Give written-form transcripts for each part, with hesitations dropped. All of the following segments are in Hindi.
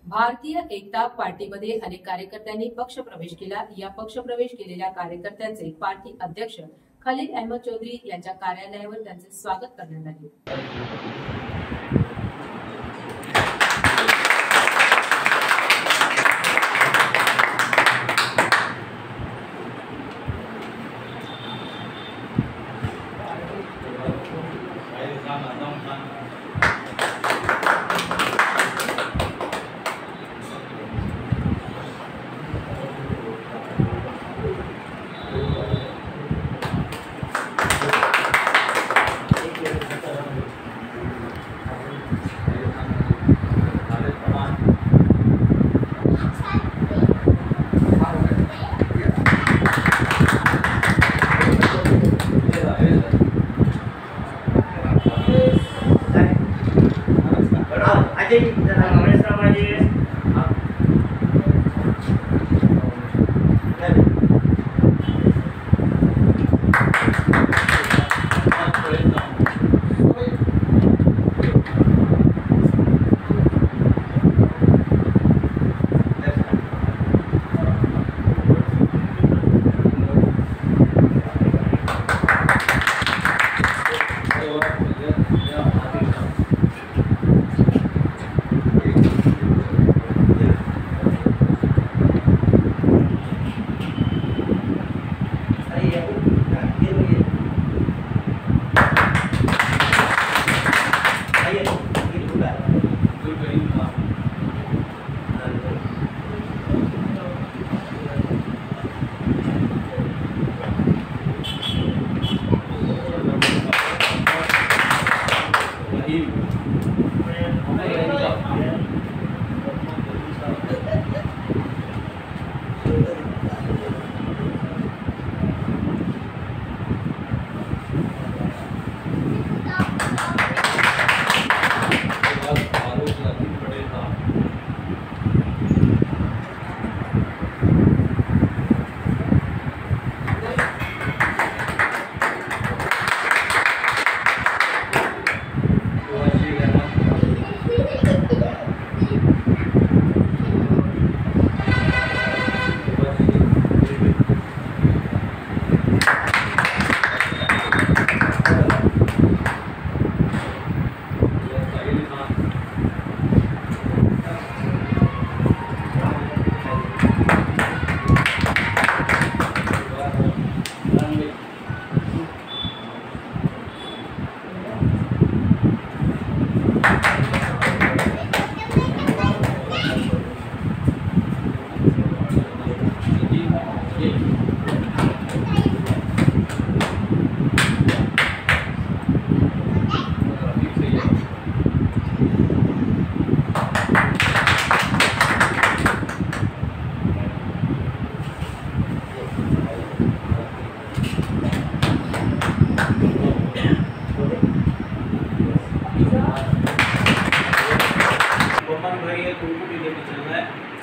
भारतीय एकता पार्टीमध्ये अनेक कार्यकर्त्यांनी पक्षप्रवेश केला। या पक्षप्रवेश केलेल्या कार्यकर्त्यांचे पार्टी अध्यक्ष खलील अहमद चौधरी यांच्या कार्यालयावर त्यांचे स्वागत करण्यात आले।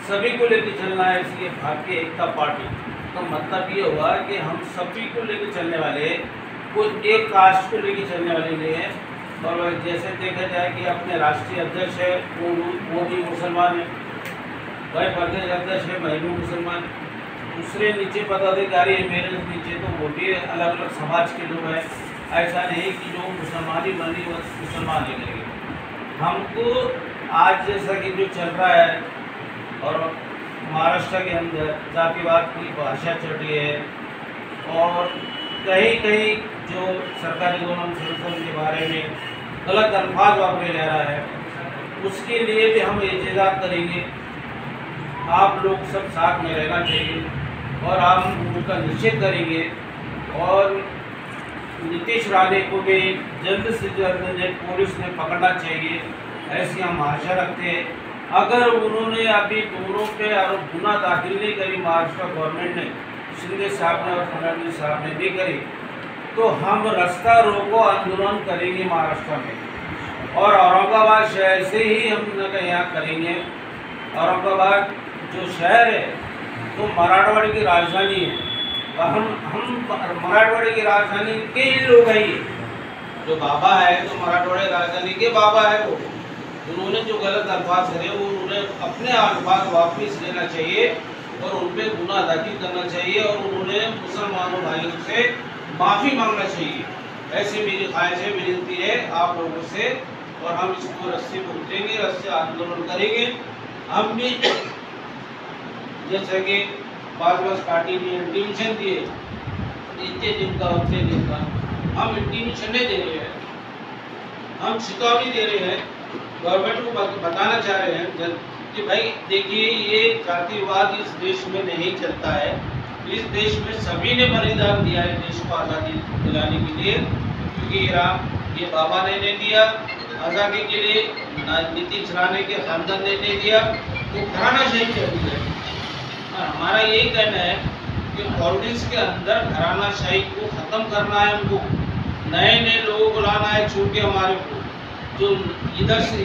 सभी को लेकर चलना है। इसलिए भारतीय एकता पार्टी का मतलब ये हुआ कि हम सभी को लेकर चलने वाले, कोई एक कास्ट को लेकर चलने वाले नहीं है। और जैसे देखा जाए कि अपने राष्ट्रीय अध्यक्ष है वो भी मुसलमान है, भाई प्रदेश अध्यक्ष है मैं भी मुसलमान, दूसरे नीचे पदाधिकारी है मेरे नीचे तो वो भी अलग अलग समाज के लोग हैं। ऐसा नहीं कि जो मुसलमानी बनी वो मुसलमान ही रहेंगे। हमको आज जैसा कि जो चल रहा है और महाराष्ट्र के अंदर जातिवाद की भाषा चल रही है और कहीं कहीं जो सरकारी कानून संसद के बारे में गलत अल्फाज वापरे जा रहा है, उसके लिए भी हम एहतजाज करेंगे। आप लोग सब साथ में रहना चाहिए और हम उनका निषेध करेंगे। और नीतीश राणे को भी जल्द से जल्द पुलिस ने पकड़ना चाहिए, ऐसी हम आशा रखते हैं। अगर उन्होंने अभी दोनों पे आरोप गुना दाखिल नहीं करी, महाराष्ट्र गवर्नमेंट ने, शिंदे साहब ने और फडणवीस साहब ने नहीं करी, तो हम रास्ता रोको आंदोलन करेंगे महाराष्ट्र में। और औरंगाबाद शहर से ही हम यहाँ करेंगे। औरंगाबाद जो शहर है तो मराठवाड़े की राजधानी है, हम मराठवाड़े की राजधानी के ही लोग हैं। जो बाबा है तो मराठवाड़े राजधानी के बाबा है वो, उन्होंने जो गलत अल्फाज करे वो उन्होंने अपने बात वापस लेना चाहिए और उन पर गुनाह दाखिल करना चाहिए और उन्होंने मुसलमानों भाइयों से माफ़ी मांगना चाहिए। ऐसी मेरी ख्वाहिश है, विनती है आप लोगों से। और हम इसको रस्से पर उतरेंगे, रस्से आंदोलन करेंगे। हम भी जैसे कि बाज पार्टी ने इंटीमेशन दिए इतने दिन का उतने दिन का, हम इंटीमेशन नहीं दे रहे हैं, हम चेतावनी दे रहे हैं, गवर्नमेंट को बताना चाह रहे हैं कि भाई देखिए ये जातिवाद इस देश में नहीं चलता है। इस देश में सभी ने बलिदान दिया है देश को आज़ादी दिलाने के लिए, क्योंकि ये बाबा ने नहीं दिया आज़ादी के लिए, नीतीश राणे के खानदान ने नहीं दिया, तो घरानाशाही चल रही है। हमारा यही कहना है कि पॉलिटिक्स के अंदर घरानाशाही को ख़त्म करना है, हमको नए नए लोगों को लाना है, छूट के हमारे को जो इधर से